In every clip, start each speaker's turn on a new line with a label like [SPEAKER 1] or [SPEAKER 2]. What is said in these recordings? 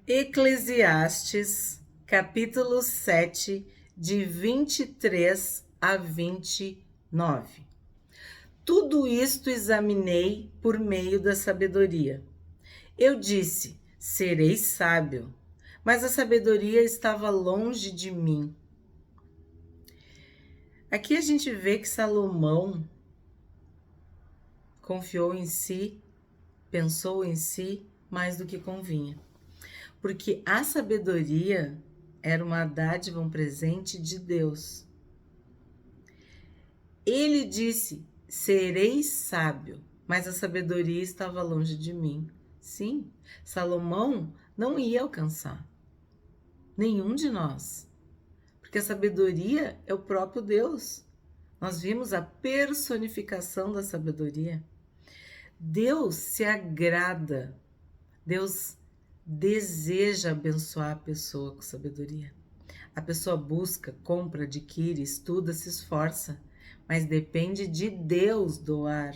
[SPEAKER 1] Eclesiastes, capítulo 7, de 23 a 29. Tudo isto examinei por meio da sabedoria. Eu disse: serei sábio, mas a sabedoria estava longe de mim. Aqui a gente vê que Salomão confiou em si, pensou em si mais do que convinha. Porque a sabedoria era uma dádiva, um presente de Deus. Ele disse: serei sábio, mas a sabedoria estava longe de mim. Sim, Salomão não ia alcançar nenhum de nós, porque a sabedoria é o próprio Deus. Nós vimos a personificação da sabedoria. Deus se agrada, Deus deseja abençoar a pessoa com sabedoria. A pessoa busca, compra, adquire, estuda, se esforça, mas depende de Deus doar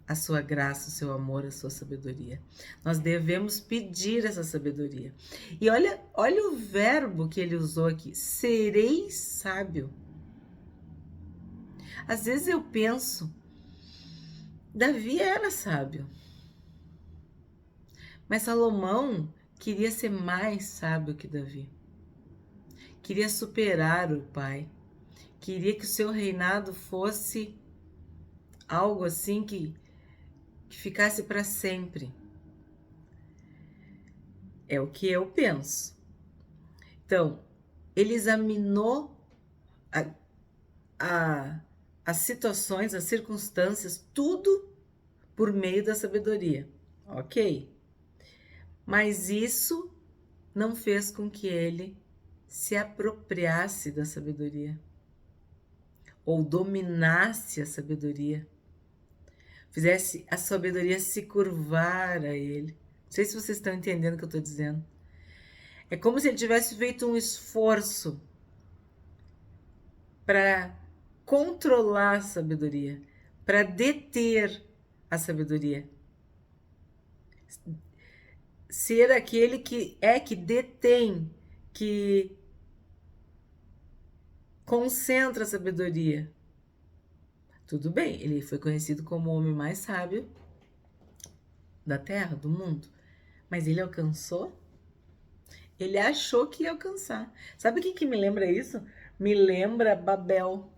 [SPEAKER 1] a sua graça, o seu amor, a sua sabedoria. Nós devemos pedir essa sabedoria. E olha o verbo que ele usou aqui: serei sábio. Às vezes eu penso, Davi era sábio, mas Salomão queria ser mais sábio que Davi. Queria superar o pai. Queria que o seu reinado fosse algo assim que ficasse para sempre. É o que eu penso. Então, ele examinou as situações, as circunstâncias, tudo por meio da sabedoria. Ok? Mas isso não fez com que ele se apropriasse da sabedoria ou dominasse a sabedoria, fizesse a sabedoria se curvar a ele. Não sei se vocês estão entendendo o que eu estou dizendo. É como se ele tivesse feito um esforço para controlar a sabedoria, para deter a sabedoria. Ser aquele que detém, que concentra a sabedoria. Tudo bem, ele foi conhecido como o homem mais sábio da terra, do mundo. Mas ele alcançou? Ele achou que ia alcançar. Sabe o que me lembra isso? Me lembra Babel.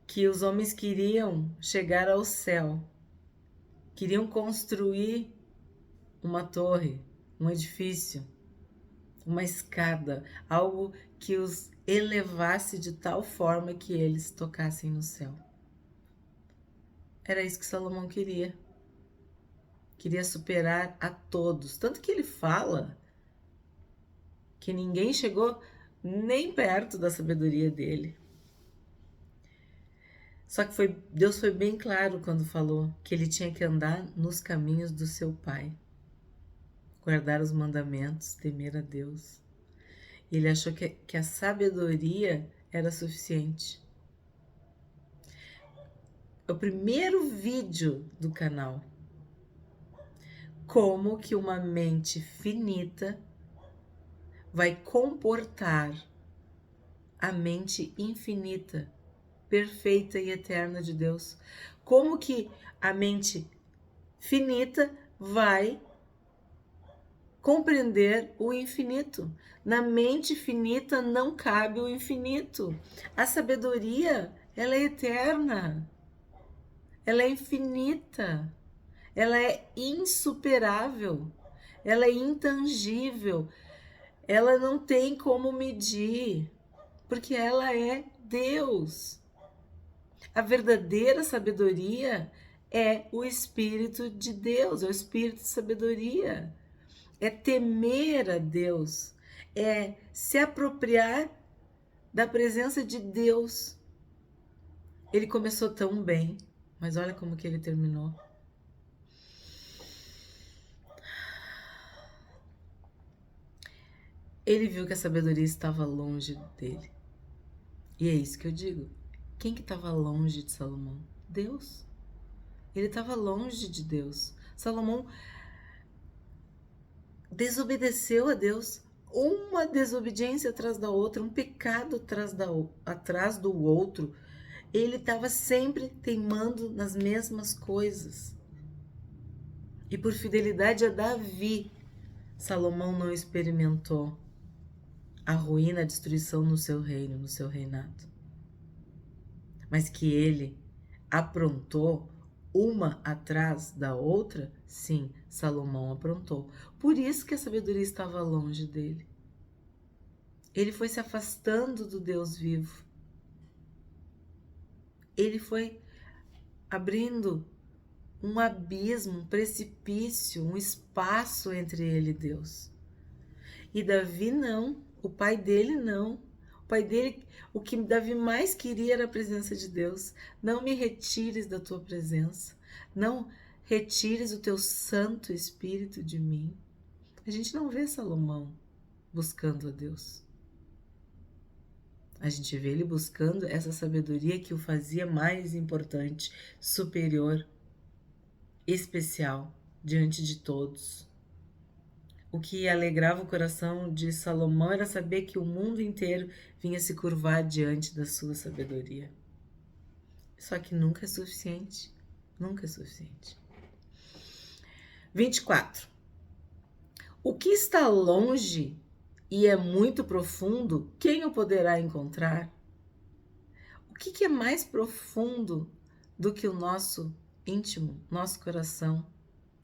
[SPEAKER 1] Que os homens queriam chegar ao céu. Queriam construir uma torre, um edifício, uma escada, algo que os elevasse de tal forma que eles tocassem no céu. Era isso que Salomão queria. Queria superar a todos. Tanto que ele fala que ninguém chegou nem perto da sabedoria dele. Só que Deus foi bem claro quando falou que ele tinha que andar nos caminhos do seu pai. Guardar os mandamentos, temer a Deus. E ele achou que a sabedoria era suficiente. É o primeiro vídeo do canal. Como que uma mente finita vai comportar a mente infinita, perfeita e eterna de Deus. Como que a mente finita vai compreender o infinito? Na mente finita não cabe o infinito. A sabedoria, ela é eterna. Ela é infinita. Ela é insuperável. Ela é intangível. Ela não tem como medir, porque ela é Deus. A verdadeira sabedoria é o Espírito de Deus, é o Espírito de sabedoria. É temer a Deus, é se apropriar da presença de Deus. Ele começou tão bem, mas olha como que ele terminou. Ele viu que a sabedoria estava longe dele. E é isso que eu digo. Quem que estava longe de Salomão? Deus. Ele estava longe de Deus. Salomão desobedeceu a Deus. Uma desobediência atrás da outra, um pecado atrás do outro. Ele estava sempre teimando nas mesmas coisas. E por fidelidade a Davi, Salomão não experimentou a ruína, a destruição no seu reino, no seu reinado. Mas que ele aprontou uma atrás da outra, sim, Salomão aprontou. Por isso que a sabedoria estava longe dele. Ele foi se afastando do Deus vivo. Ele foi abrindo um abismo, um precipício, um espaço entre ele e Deus. E Davi não, o pai dele não. O pai dele, o que Davi mais queria era a presença de Deus. Não me retires da tua presença. Não retires o teu Santo Espírito de mim. A gente não vê Salomão buscando a Deus. A gente vê ele buscando essa sabedoria que o fazia mais importante, superior, especial, diante de todos. O que alegrava o coração de Salomão era saber que o mundo inteiro vinha se curvar diante da sua sabedoria. Só que nunca é suficiente. Nunca é suficiente. 24. O que está longe e é muito profundo, quem o poderá encontrar? O que é mais profundo do que o nosso íntimo, nosso coração,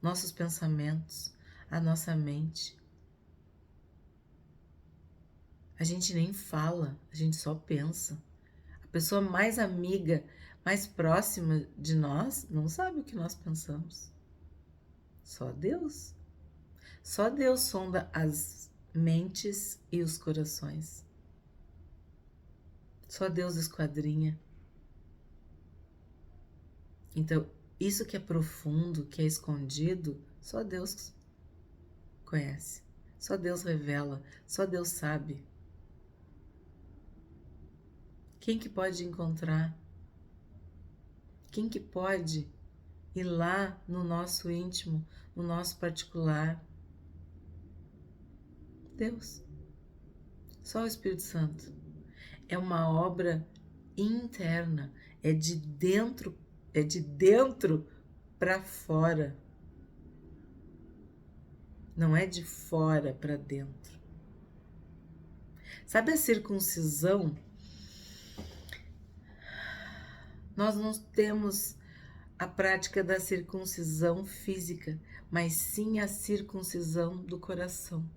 [SPEAKER 1] nossos pensamentos, a nossa mente? A gente nem fala, a gente só pensa. A pessoa mais amiga, mais próxima de nós, não sabe o que nós pensamos. Só Deus. Só Deus sonda as mentes e os corações. Só Deus esquadrinha. Então, isso que é profundo, que é escondido, só Deus conhece. Só Deus revela. Só Deus sabe. Quem que pode encontrar? Quem que pode ir lá no nosso íntimo, no nosso particular? Deus. Só o Espírito Santo. É uma obra interna, é de dentro para fora. Não é de fora para dentro. Sabe a circuncisão? Nós não temos a prática da circuncisão física, mas sim a circuncisão do coração.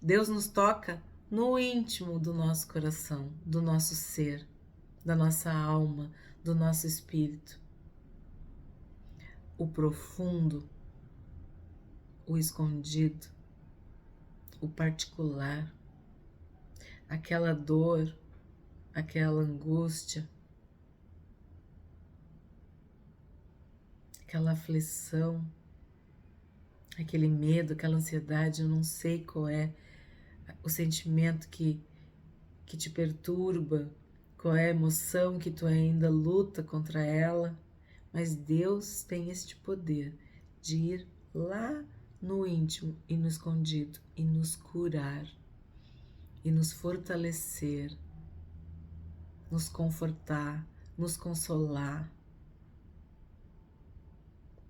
[SPEAKER 1] Deus nos toca no íntimo do nosso coração, do nosso ser, da nossa alma, do nosso espírito. O profundo, o escondido, o particular, aquela dor, aquela angústia, aquela aflição, aquele medo, aquela ansiedade, eu não sei qual é o sentimento que te perturba, qual é a emoção que tu ainda luta contra ela, mas Deus tem este poder de ir lá no íntimo e no escondido e nos curar e nos fortalecer, nos confortar, nos consolar,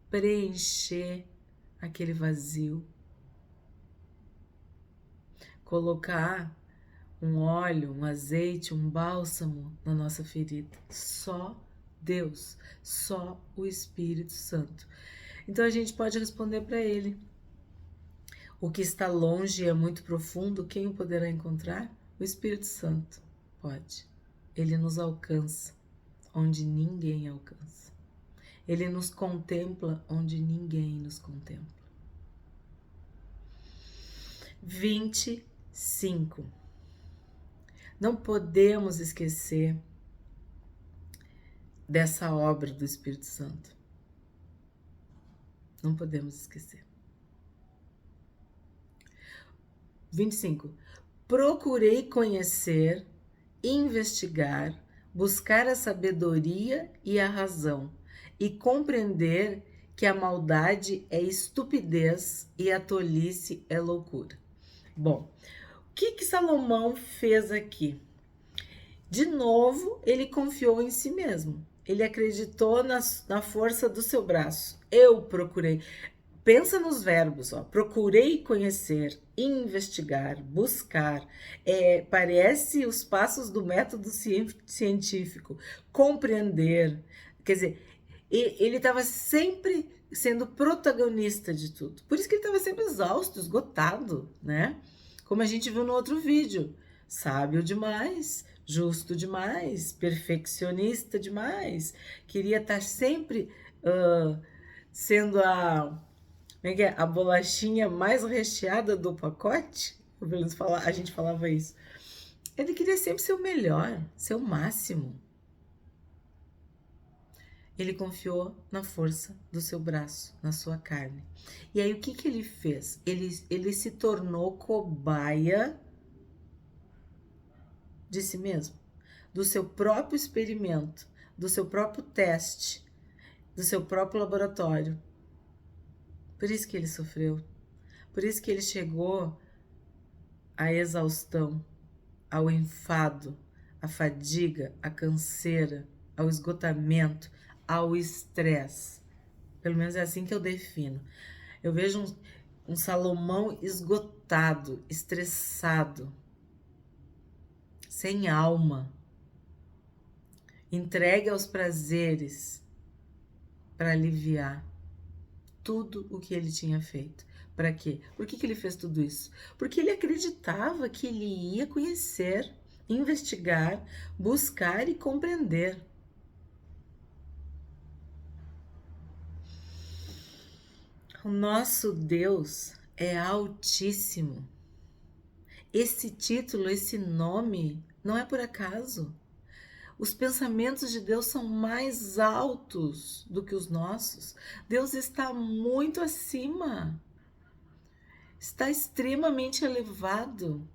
[SPEAKER 1] preencher aquele vazio, colocar um óleo, um azeite, um bálsamo na nossa ferida. Só Deus, só o Espírito Santo. Então a gente pode responder para ele. O que está longe e é muito profundo, quem o poderá encontrar? O Espírito Santo pode. Ele nos alcança onde ninguém alcança. Ele nos contempla onde ninguém nos contempla. 25. Não podemos esquecer dessa obra do Espírito Santo. Não podemos esquecer. 25. Procurei conhecer, investigar, buscar a sabedoria e a razão e compreender que a maldade é estupidez e a tolice é loucura. Bom, o que Salomão fez aqui? De novo, ele confiou em si mesmo. Ele acreditou na força do seu braço. Eu procurei. Pensa nos verbos, ó. Procurei conhecer, investigar, buscar. Parece os passos do método científico. Compreender. Quer dizer, ele estava sempre sendo protagonista de tudo. Por isso que ele estava sempre exausto, esgotado, né? Como a gente viu no outro vídeo. Sábio demais, justo demais, perfeccionista demais. Queria estar sempre sendo a bolachinha mais recheada do pacote. A gente falava isso. Ele queria sempre ser o melhor, ser o máximo. Ele confiou na força do seu braço, na sua carne. E aí o que ele fez? Ele se tornou cobaia de si mesmo, do seu próprio experimento, do seu próprio teste, do seu próprio laboratório. Por isso que ele sofreu. Por isso que ele chegou à exaustão, ao enfado, à fadiga, à canseira, ao esgotamento, ao estresse. Pelo menos é assim que eu defino. Eu vejo um Salomão esgotado, estressado, sem alma, entregue aos prazeres para aliviar tudo o que ele tinha feito. Para quê? Por que ele fez tudo isso? Porque ele acreditava que ele ia conhecer, investigar, buscar e compreender. O nosso Deus é altíssimo. Esse título, esse nome, não é por acaso. Os pensamentos de Deus são mais altos do que os nossos. Deus está muito acima. Está extremamente elevado.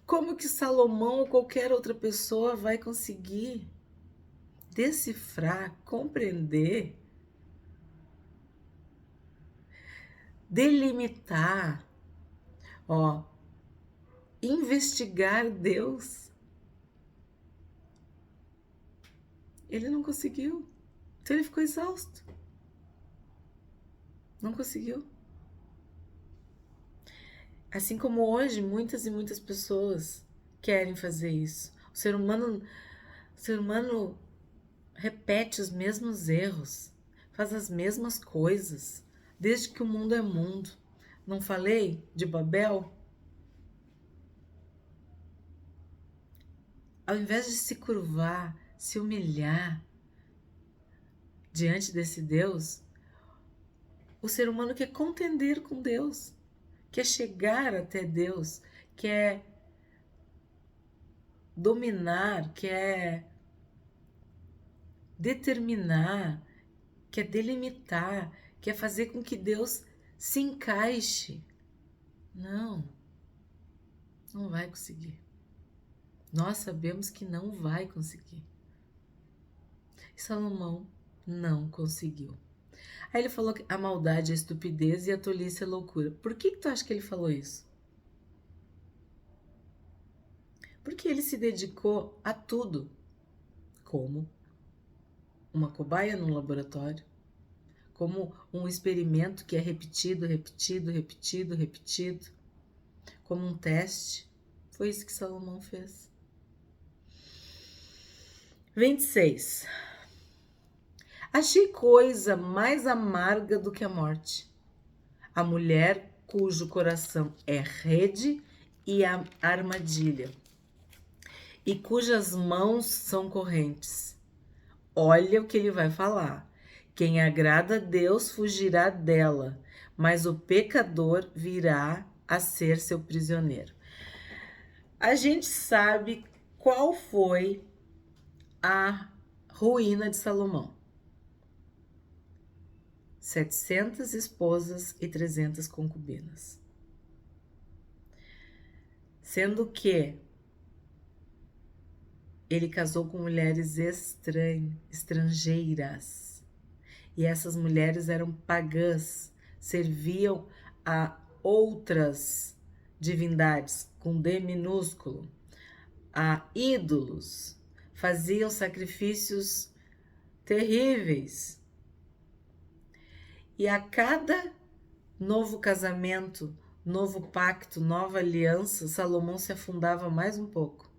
[SPEAKER 1] Como que Salomão ou qualquer outra pessoa vai conseguir decifrar, compreender, delimitar, investigar Deus? Ele não conseguiu. Então ele ficou exausto. Não conseguiu. Assim como hoje muitas e muitas pessoas querem fazer isso. O ser humano repete os mesmos erros, faz as mesmas coisas, desde que o mundo é mundo. Não falei de Babel? Ao invés de se curvar, se humilhar diante desse Deus, o ser humano quer contender com Deus, quer chegar até Deus, quer dominar, quer determinar, quer delimitar, quer fazer com que Deus se encaixe. Não vai conseguir. Nós sabemos que não vai conseguir. E Salomão não conseguiu. Aí ele falou que a maldade é estupidez e a tolice é loucura. Por que tu acha que ele falou isso? Porque ele se dedicou a tudo, como uma cobaia num laboratório, como um experimento que é repetido, como um teste. Foi isso que Salomão fez. 26. Achei coisa mais amarga do que a morte. A mulher cujo coração é rede e armadilha, e cujas mãos são correntes. Olha o que ele vai falar. Quem agrada a Deus fugirá dela, mas o pecador virá a ser seu prisioneiro. A gente sabe qual foi a ruína de Salomão. 700 esposas e 300 concubinas. Sendo que ele casou com mulheres estrangeiras. E essas mulheres eram pagãs, serviam a outras divindades, com D minúsculo, a ídolos, faziam sacrifícios terríveis. E a cada novo casamento, novo pacto, nova aliança, Salomão se afundava mais um pouco.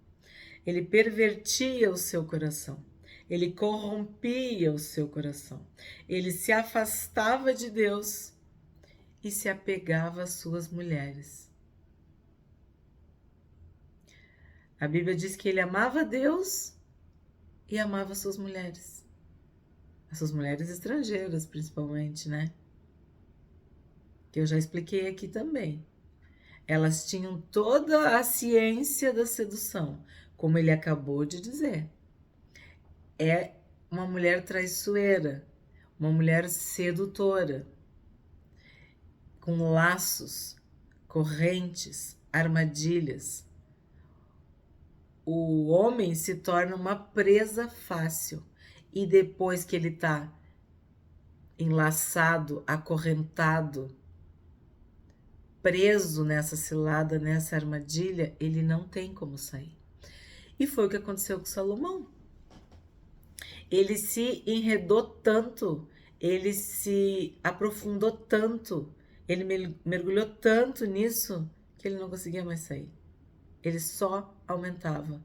[SPEAKER 1] Ele pervertia o seu coração. Ele corrompia o seu coração. Ele se afastava de Deus e se apegava às suas mulheres. A Bíblia diz que ele amava Deus e amava as suas mulheres. As suas mulheres estrangeiras, principalmente, né? Que eu já expliquei aqui também. Elas tinham toda a ciência da sedução, como ele acabou de dizer. É uma mulher traiçoeira, uma mulher sedutora, com laços, correntes, armadilhas. O homem se torna uma presa fácil e depois que ele está enlaçado, acorrentado, preso nessa cilada, nessa armadilha, ele não tem como sair. E foi o que aconteceu com Salomão. Ele se enredou tanto, ele se aprofundou tanto, ele mergulhou tanto nisso que ele não conseguia mais sair. Ele só aumentava.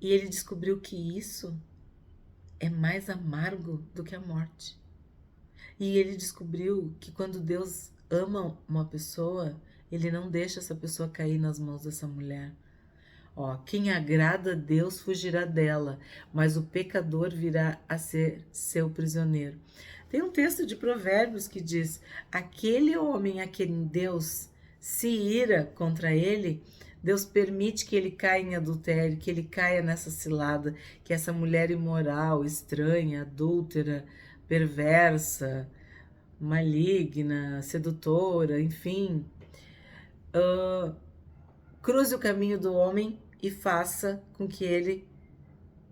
[SPEAKER 1] E ele descobriu que isso é mais amargo do que a morte. E ele descobriu que quando Deus ama uma pessoa, ele não deixa essa pessoa cair nas mãos dessa mulher. Ó, quem agrada a Deus fugirá dela, mas o pecador virá a ser seu prisioneiro. Tem um texto de Provérbios que diz: aquele homem a quem Deus se ira contra ele, Deus permite que ele caia em adultério, que ele caia nessa cilada, que essa mulher imoral, estranha, adúltera, perversa, maligna, sedutora, enfim, cruze o caminho do homem e faça com que ele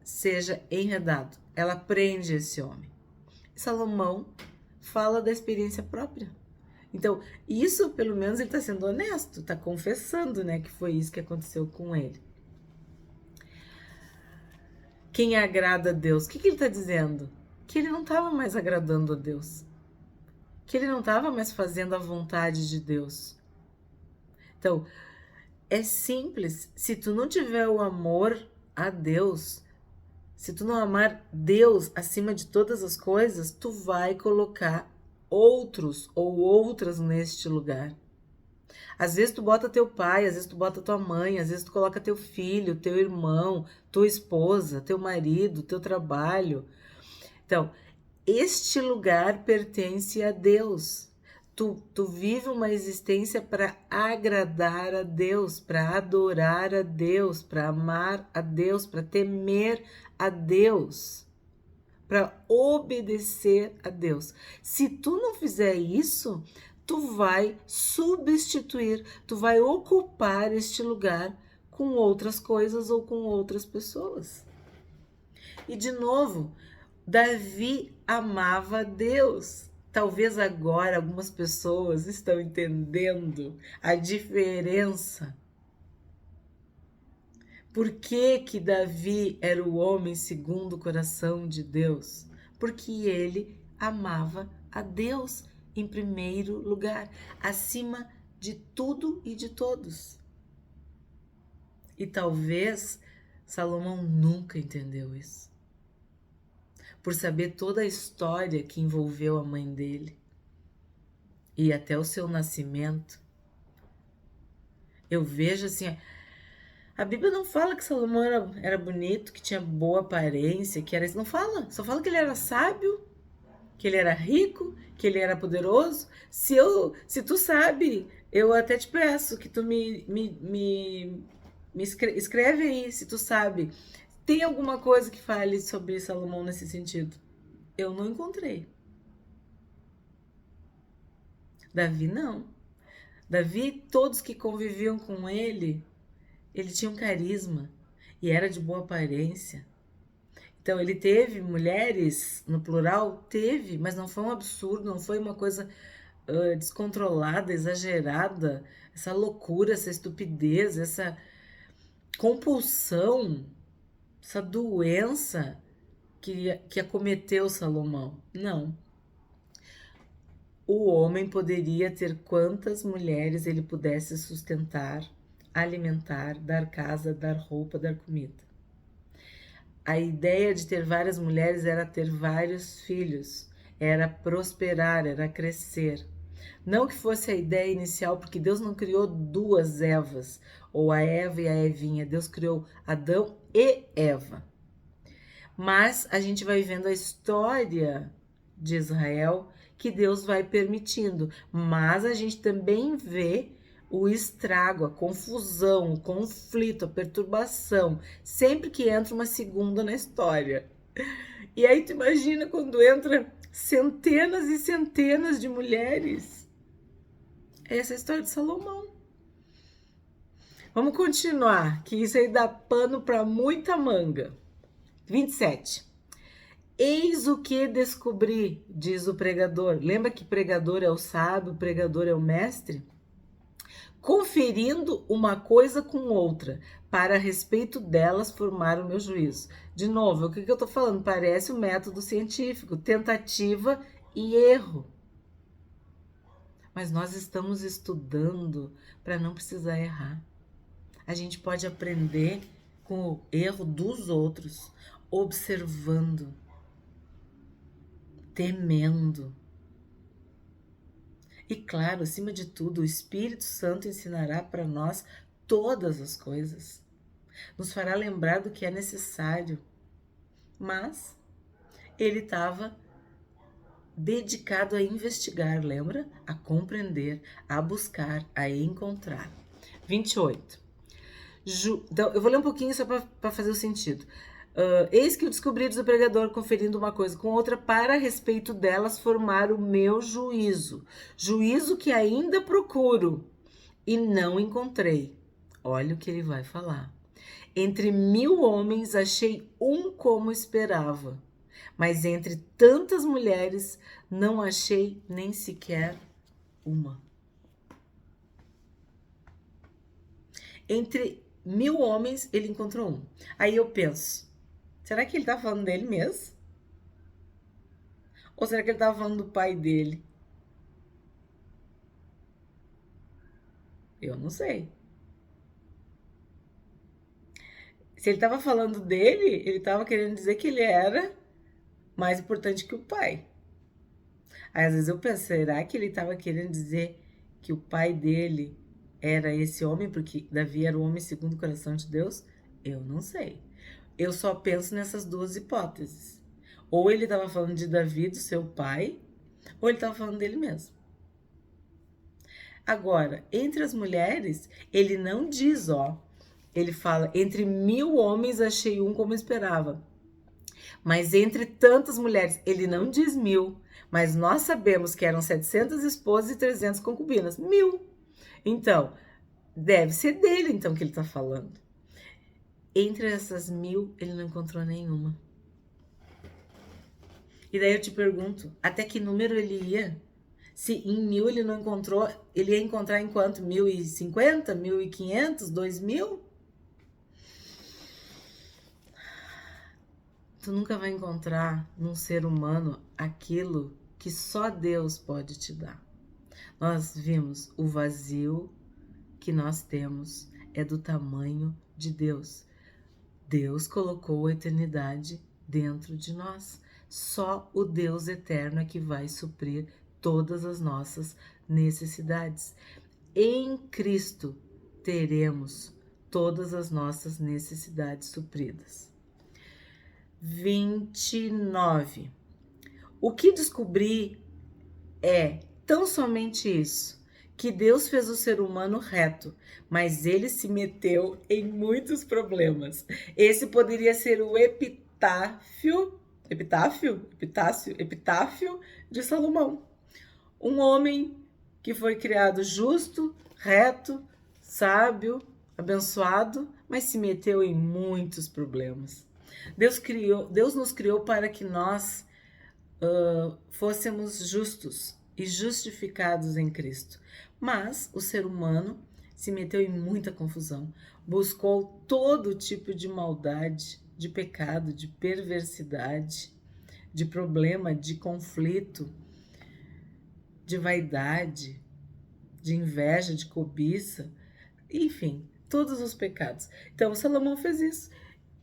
[SPEAKER 1] seja enredado. Ela prende esse homem. Salomão fala da experiência própria. Então, isso pelo menos ele está sendo honesto, está confessando, né, que foi isso que aconteceu com ele. Quem agrada a Deus, o que ele está dizendo? Que ele não estava mais agradando a Deus. Que ele não estava mais fazendo a vontade de Deus. Então, é simples. Se tu não tiver o amor a Deus, se tu não amar Deus acima de todas as coisas, tu vai colocar outros ou outras neste lugar. Às vezes tu bota teu pai, às vezes tu bota tua mãe, às vezes tu coloca teu filho, teu irmão, tua esposa, teu marido, teu trabalho. Então, este lugar pertence a Deus. Tu vive uma existência para agradar a Deus, para adorar a Deus, para amar a Deus, para temer a Deus, para obedecer a Deus. Se tu não fizer isso, tu vai substituir, tu vai ocupar este lugar com outras coisas ou com outras pessoas. E de novo, Davi amava a Deus. Talvez agora algumas pessoas estão entendendo a diferença. Por que que Davi era o homem segundo o coração de Deus? Porque ele amava a Deus em primeiro lugar, acima de tudo e de todos. E talvez Salomão nunca entendeu isso. Por saber toda a história que envolveu a mãe dele e até o seu nascimento. Eu vejo assim, a Bíblia não fala que Salomão era bonito, que tinha boa aparência, que era isso, não fala. Só fala que ele era sábio, que ele era rico, que ele era poderoso. Se tu sabe, eu até te peço que tu me escreve aí, se tu sabe. Tem alguma coisa que fale sobre Salomão nesse sentido? Eu não encontrei. Davi não. Davi, todos que conviviam com ele tinha um carisma e era de boa aparência. Então, ele teve mulheres, no plural, teve, mas não foi um absurdo, não foi uma coisa descontrolada, exagerada, essa loucura, essa estupidez, essa compulsão, essa doença que acometeu Salomão. Não. O homem poderia ter quantas mulheres ele pudesse sustentar, alimentar, dar casa, dar roupa, dar comida. A ideia de ter várias mulheres era ter vários filhos, era prosperar, era crescer. Não que fosse a ideia inicial, porque Deus não criou duas Evas, ou a Eva e a Evinha. Deus criou Adão e Eva. Mas a gente vai vendo a história de Israel que Deus vai permitindo. Mas a gente também vê o estrago, a confusão, o conflito, a perturbação, sempre que entra uma segunda na história. E aí tu imagina quando entra centenas e centenas de mulheres. Essa é a história de Salomão. Vamos continuar, que isso aí dá pano para muita manga. 27. Eis o que descobri, diz o pregador. Lembra que pregador é o sábio, pregador é o mestre? Conferindo uma coisa com outra, para a respeito delas formar o meu juízo. De novo, o que eu estou falando? Parece o método científico, tentativa e erro. Mas nós estamos estudando para não precisar errar. A gente pode aprender com o erro dos outros, observando, temendo. E claro, acima de tudo, o Espírito Santo ensinará para nós todas as coisas. Nos fará lembrar do que é necessário. Mas ele estava dedicado a investigar, lembra? A compreender, a buscar, a encontrar. 28. Então, eu vou ler um pouquinho só para fazer o sentido. Eis que o descobri do pregador, conferindo uma coisa com outra, para a respeito delas formar o meu juízo. Juízo que ainda procuro e não encontrei. Olha o que ele vai falar. Entre 1000 homens achei um como esperava, mas entre tantas mulheres não achei nem sequer uma. Entre 1000 homens ele encontrou um. Aí eu penso, será que ele tá falando dele mesmo? Ou será que ele tá falando do pai dele? Eu não sei. Se ele tava falando dele, ele tava querendo dizer que ele era mais importante que o pai. Aí, às vezes eu penso, será que ele estava querendo dizer que o pai dele era esse homem, porque Davi era o homem segundo o coração de Deus? Eu não sei. Eu só penso nessas duas hipóteses. Ou ele estava falando de Davi, do seu pai, ou ele estava falando dele mesmo. Agora, entre as mulheres, ele não diz, ó. Ele fala, entre 1000 homens achei um como esperava. Mas entre tantas mulheres, ele não diz 1000, mas nós sabemos que eram 700 esposas e 300 concubinas. 1000. Então, deve ser dele, então, que ele está falando. Entre essas 1000, ele não encontrou nenhuma. E daí eu te pergunto, até que número ele ia? Se em 1000 ele não encontrou, ele ia encontrar em quanto? 1050, 1500, 2000? Tu nunca vai encontrar num ser humano aquilo que só Deus pode te dar. Nós vimos o vazio que nós temos é do tamanho de Deus. Deus colocou a eternidade dentro de nós. Só o Deus eterno é que vai suprir todas as nossas necessidades. Em Cristo teremos todas as nossas necessidades supridas. 29. O que descobri é tão somente isso, que Deus fez o ser humano reto, mas ele se meteu em muitos problemas. Esse poderia ser o epitáfio de Salomão. Um homem que foi criado justo, reto, sábio, abençoado, mas se meteu em muitos problemas. Deus nos criou para que nós fôssemos justos e justificados em Cristo. Mas o ser humano se meteu em muita confusão, buscou todo tipo de maldade, de pecado, de perversidade, de problema, de conflito, de vaidade, de inveja, de cobiça, enfim, todos os pecados. Então, Salomão fez isso.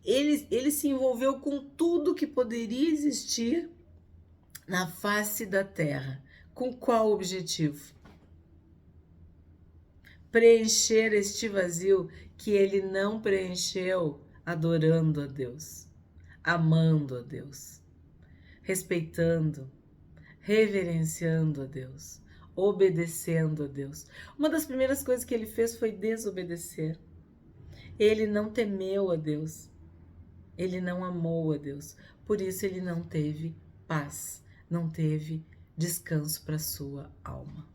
[SPEAKER 1] Ele se envolveu com tudo que poderia existir na face da terra. Com qual objetivo? Preencher este vazio que ele não preencheu adorando a Deus, amando a Deus, respeitando, reverenciando a Deus, obedecendo a Deus. Uma das primeiras coisas que ele fez foi desobedecer. Ele não temeu a Deus, ele não amou a Deus, por isso ele não teve paz, não teve descanso para sua alma.